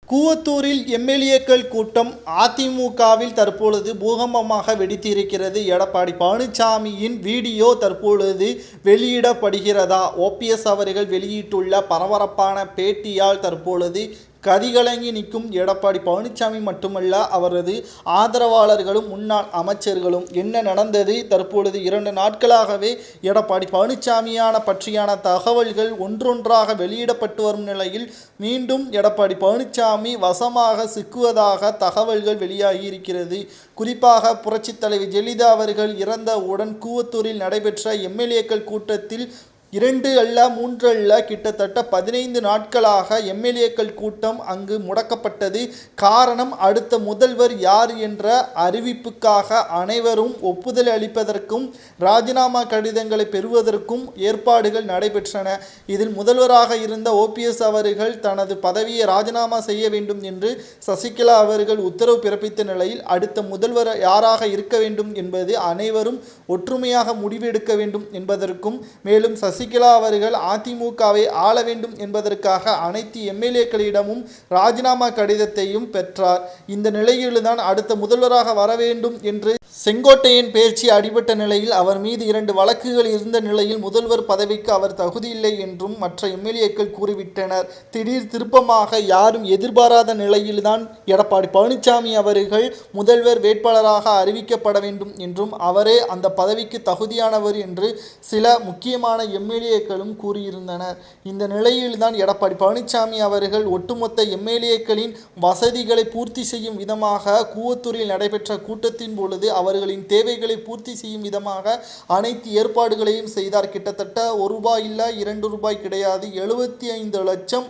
கூவத்தூரில் எம்எல்ஏக்கள் கூட்டம் அதிமுகவில் தற்பொழுது பூகம்பமாக வெடித்திருக்கிறது. எடப்பாடி பழனிசாமியின் வீடியோ தற்பொழுது வெளியிடப்படுகிறதா? ஓபிஎஸ் அவர்கள் வெளியிட்டுள்ள பரபரப்பான பேட்டியால் தற்பொழுது கதிகலங்கி நிற்கும் எடப்பாடி பழனிசாமி மட்டுமல்ல, அவரது ஆதரவாளர்களும் முன்னாள் அமைச்சர்களும். என்ன நடந்தது? தற்பொழுது 2 நாட்களாகவே எடப்பாடி பழனிசாமியான பற்றியான தகவல்கள் ஒன்றொன்றாக வெளியிடப்பட்டு வரும் நிலையில் மீண்டும் எடப்பாடி பழனிசாமி வசமாக சிக்குவதாக தகவல்கள் வெளியாகி இருக்கிறது. குறிப்பாக புரட்சித் தலைவி ஜெயலலிதா அவர்கள் இறந்தவுடன் கூவத்தூரில் நடைபெற்ற எம்எல்ஏக்கள் கூட்டத்தில் 2 அல்ல 3 அல்ல கிட்டத்தட்ட 15 நாட்களாக எம்எல்ஏக்கள் கூட்டம் அங்கு முடக்கப்பட்டது. காரணம், அடுத்த முதல்வர் யார் என்ற அறிவிப்புக்காக அனைவரும் ஒப்புதல் அளிப்பதற்கும் ராஜினாமா கடிதங்களை பெறுவதற்கும் ஏற்பாடுகள் நடைபெற்றன. இதில் முதல்வராக இருந்த ஓபிஎஸ் அவர்கள் தனது பதவியை ராஜினாமா செய்ய வேண்டும் என்று சசிகலா அவர்கள் உத்தரவு பிறப்பித்த நிலையில் அடுத்த முதல்வர் யாராக இருக்க வேண்டும் என்பது அனைவரும் ஒற்றுமையாக முடிவெடுக்க வேண்டும் என்பதற்கும், மேலும் சசிகலா அவர்கள் அதிமுகவை ஆள வேண்டும் என்பதற்காக அனைத்து எம்எல்ஏக்களிடமும் ராஜினாமா கடிதத்தையும் பெற்றார். இந்த நிலையில்தான் அடுத்த முதல்வராக வர வேண்டும் என்று செங்கோட்டையன் பேச்சு அடிபட்ட நிலையில் அவர் மீது 2 வழக்குகள் இருந்த நிலையில் முதல்வர் பதவிக்கு அவர் தகுதியில்லை என்றும் மற்ற எம்எல்ஏக்கள் கூறிவிட்டனர். திடீர் திருப்பமாக யாரும் எதிர்பாராத நிலையில்தான் எடப்பாடி பழனிசாமி அவர்கள் முதல்வர் வேட்பாளராக அறிவிக்கப்பட வேண்டும் என்றும் அவரே அந்த பதவிக்கு தகுதியானவர் என்று சில முக்கியமான எம்எல்ஏக்களும் கூறியிருந்தனர். இந்த நிலையில்தான் எடப்பாடி பழனிசாமி அவர்கள் ஒட்டுமொத்த எம்எல்ஏக்களின் வசதிகளை பூர்த்தி செய்யும் விதமாக கூவத்தூரில் நடைபெற்ற கூட்டத்தின் பொழுது அவர்களின் தேவைகளை பூர்த்தி செய்யும் விதமாக அனைத்து ஏற்பாடுகளையும் செய்தார். கிட்டத்தட்ட ₹1 இல்லை, ₹2 கிடையாது, 75 லட்சம்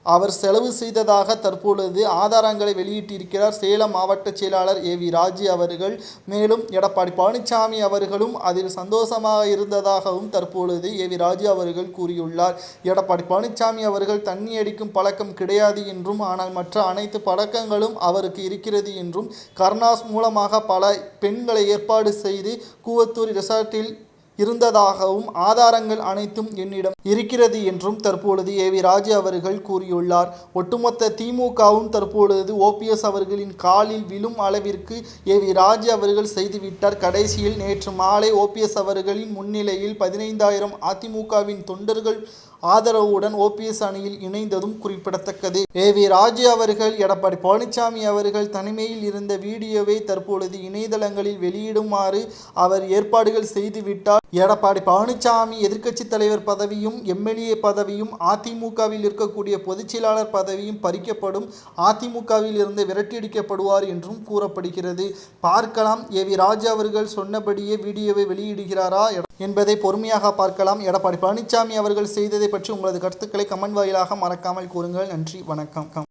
அவர் செலவு செய்ததாக தற்பொழுது ஆதாரங்களை வெளியிட்டிருக்கிறார் சேலம் மாவட்ட செயலாளர் ஏவி ராஜு அவர்கள். மேலும் எடப்பாடி பழனிசாமி அவர்களும் அதில் சந்தோஷமாக இருந்ததாகவும் தற்பொழுது ஏவி ராஜு அவர்கள் கூறியுள்ளார். எடப்பாடி பழனிசாமி அவர்கள் தண்ணி அடிக்கும் பழக்கம் கிடையாது என்றும், ஆனால் மற்ற அனைத்து பழக்கங்களும் அவருக்கு இருக்கிறது என்றும், கருணாஸ் மூலமாக பல பெண்களை ஏற்பாடு செய்து கூவத்தூர் ரிசார்ட்டில் இருந்ததாகவும் ஆதாரங்கள் அனைத்தும் என்னிடம் இருக்கிறது என்றும் தற்பொழுது ஏவி ராஜு அவர்கள் கூறியுள்ளார். ஒட்டுமொத்த திமுகவும் தற்பொழுது ஓபிஎஸ் அவர்களின் காலில் விழும் அளவிற்கு ஏவி ராஜு அவர்கள் செய்துவிட்டார். கடைசியில் நேற்று மாலை ஓபிஎஸ் அவர்களின் முன்னிலையில் 15,000 அதிமுகவின் தொண்டர்கள் ஆதரவுடன் ஓபிஎஸ் அணியில் இணைந்ததும் குறிப்பிடத்தக்கது. ஏவி ராஜு அவர்கள் எடப்பாடி பழனிசாமி அவர்கள் தனிமையில் இருந்த வீடியோவை தற்பொழுது இணையதளங்களில் வெளியிடுமாறு அவர் ஏற்பாடுகள் செய்துவிட்டார். எடப்பாடி பழனிசாமி எதிர்க்கட்சி தலைவர் பதவியும் எம்எல்ஏ பதவியும் அதிமுகவில் இருக்கக்கூடிய பொதுச் செயலாளர் பதவியும் பறிக்கப்படும், அதிமுகவில் இருந்து விரட்டியடிக்கப்படுவார் என்றும் கூறப்படுகிறது. பார்க்கலாம், ஏவி ராஜு அவர்கள் சொன்னபடியே வீடியோவை வெளியிடுகிறாரா என்பதை பொறுமையாக பார்க்கலாம். எடப்பாடி பழனிசாமி அவர்கள் செய்ததை பற்றி உங்களது கருத்துக்களை கமெண்ட் வாயிலாக மறக்காமல் கூறுங்கள். நன்றி, வணக்கம்.